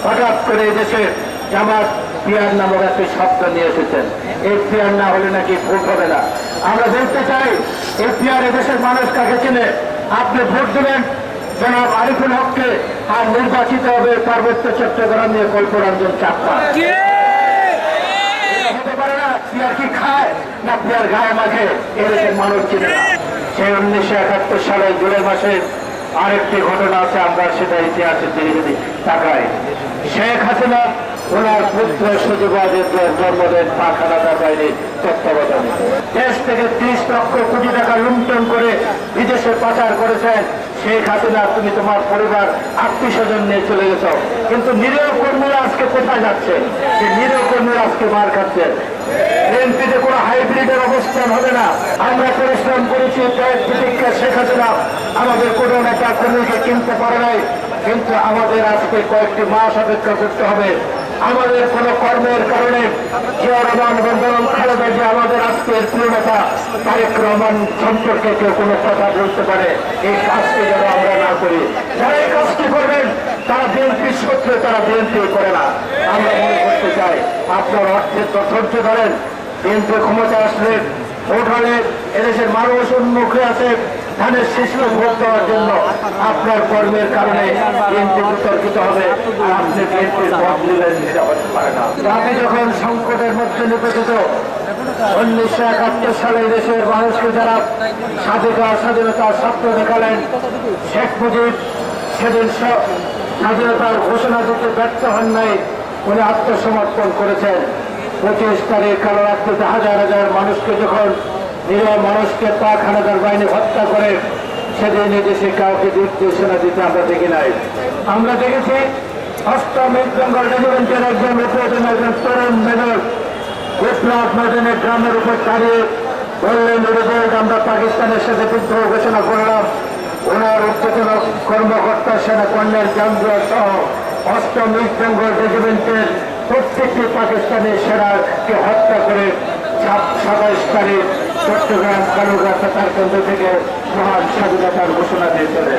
হঠাৎ করে এদেশে জামাত পিয়ার নামক একটি শব্দ নিয়ে এসেছেন। এই পিয়ার না হলে নাকি ভোট হবে না। আমরা বলতে চাই এই পিয়ার এদেশের মানুষ কাকে চেনে? আপনি ভোট দেবেন জনাব আরিফুল হককে, আর নির্বাচিত হবে পার্বত্য চট্টগ্রাম নিয়ে কল্পরঞ্জন চাকমা। হতে পারে না। পিয়ার কি খায় না পিয়ার গায়ে মাখে? এদেশের মানুষ চিনে না। সেই 1971 সালে জুলাই মাসে আরেকটি ঘটনা আছে, আমরা সেটা ইতিহাসের দিকে যদি তাকাই, শেখ হাসিনা ওনার পুত্র সুযোগাদের জন্মদিন পাক হানাদার বাহিনীর তত্ত্বাবধানে দেশ থেকে 30 লক্ষ কোটি টাকা লুণ্ঠন করে বিদেশে পাচার করেছেন। শেখ হাসিনা, তুমি তোমার পরিবার আত্মীয় স্বজন নিয়ে চলে গেছ, কিন্তু নিরীহ কর্মীরা আজকে কোথায় যাচ্ছে? যে নিরীহ কর্মীরা আজকে মার খাচ্ছে। বিএনপিতে কোনো হাইব্রিডের অবস্থান হবে না। আমরা পরিশ্রম করেছি, প্রতীক্ষা শেখ হাসিনা আমাদের কোনো নেতা কর্মীকে কিনতে পারে নাই, কিন্তু আমাদের আজকে কয়েকটি মাস অপেক্ষা করতে হবে। আমাদের কোন কর্মের কারণে জিয়া রহমান এবং খালেদা জিয়া আমাদের আজকের প্রিয় নেতা তারেক রহমান সম্পর্কে কেউ কোনো কথা বলতে পারে, এই কাজটি যেন আমরা না করি। যারা এই কাজটি করবেন তারা বিএনপির শত্রু, তারা বিএনপি করে না। আমরা মনে করতে চাই আপনার অর্থের ধৈর্য ধরেন। বিএনপি ক্ষমতা আসলে ভোট হলে এদেশের মানুষ উন্মুখে আছে ধানের শিশু ভোট দেওয়ার জন্য। আপনার কর্মের কারণে বিএনপি বিতর্কিত হবে, আর আপনি বিএনপির ভোট দিলেন, সেটা হতে পারে না। আপনি যখন সংকটের মধ্যে নিপতিত 1971 সালে দেশের মানুষকে যারা স্বাধীনতার স্বপ্ন দেখালেন, শেখ মুজিব সেদিন স্বাধীনতার ঘোষণা দিতে ব্যর্থ হন নাই, উনি আত্মসমর্পণ করেছেন। 25 তারিখ কালো রাত্রিতে হাজার হাজার মানুষকে যখন নিরীহ মানুষকে পাক হানাদার বাহিনী হত্যা করে, সেদিন দেশে কাউকে নির্দেশনা দিতে আমরা দেখি নাই। আমরা দেখেছি 8ম ইস্ট বেঙ্গল রেজিমেন্টের একজন উপজেলা একজন তরুণ মেজর বিপ্লব ময়দানের গ্রামের উপর দাঁড়িয়ে বললেন, রিভোল্ট, আমরা পাকিস্তানের সাথে বিদ্রোহ ঘোষণা করলাম। ওনার উচ্চতন কর্মকর্তা সেনা কর্নেল জামজুয়া সহ 8ম ইস্ট বেঙ্গল রেজিমেন্টের প্রত্যেকটি পাকিস্তানি সেনাকে হত্যা করে 27 তারিখ চট্টগ্রাম কালুরঘাট তার কেন্দ্র থেকে মহান স্বাধীনতার ঘোষণা দিয়েছিলেন।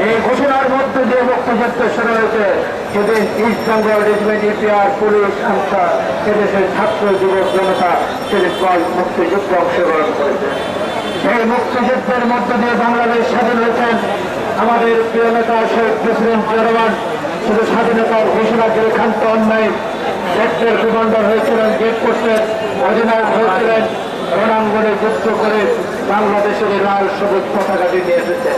এই ঘোষণার মধ্যে দিয়ে মুক্তিযুদ্ধ শুরু হয়েছে। সেদিন east Bengal regiment, EPR, police, সংস্থা, এদেশের ছাত্র যুবক জনতা সেদিন মুক্তিযুদ্ধে অংশগ্রহণ করেছে। সেই মুক্তিযুদ্ধের মধ্য দিয়ে বাংলাদেশ স্বাধীন হয়েছেন। আমাদের প্রিয় নেতা শহীদ প্রেসিডেন্ট জিয়া রহমান শুধু স্বাধীনতার ঘোষণা করে ক্ষান্ত অন্যায় দেশের কমান্ডার হয়েছিলেন, গেট পোস্টের অধিনায়ক হয়েছিলেন, রণাঙ্গনে যুদ্ধ করে বাংলাদেশের লাল সবুজ পতাকাটি নিয়ে এসেছে।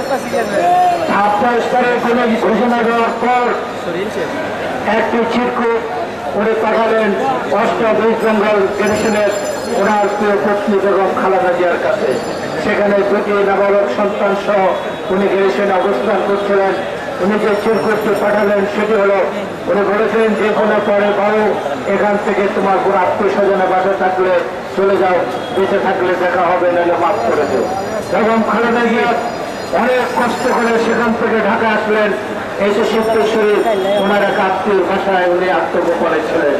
27 তারিখ ঘোষণা দেওয়ার পর একটি চিরকুট উনি পাঠালেন 8ম ইস্ট বেঙ্গল ডিভিশনের ওনার প্রিয় পত্নী বেগম খালেদা জিয়ার কাছে। সেখানে 2টি নাবালক সন্তান সহ উনি গ্যারিসনে অবস্থান করছিলেন। উনি যে চিরকুটটি পাঠালেন সেটি হলো, উনি বলেছেন, যে কোনো পরে বাবু এখান থেকে তোমার কোনো আত্মীয় স্বজনের বাসা থাকলে চলে যাও, বেঁচে থাকলে দেখা হবে, নাহলে মাফ করে দেও। এবং খালেদা জিয়া অনেক কষ্ট করে সেখান থেকে ঢাকা আসলেন, এসে সিদ্ধেশ্বরী ওনার এক আত্মীয় ভাষায় উনি আত্মগোপনে ছিলেন।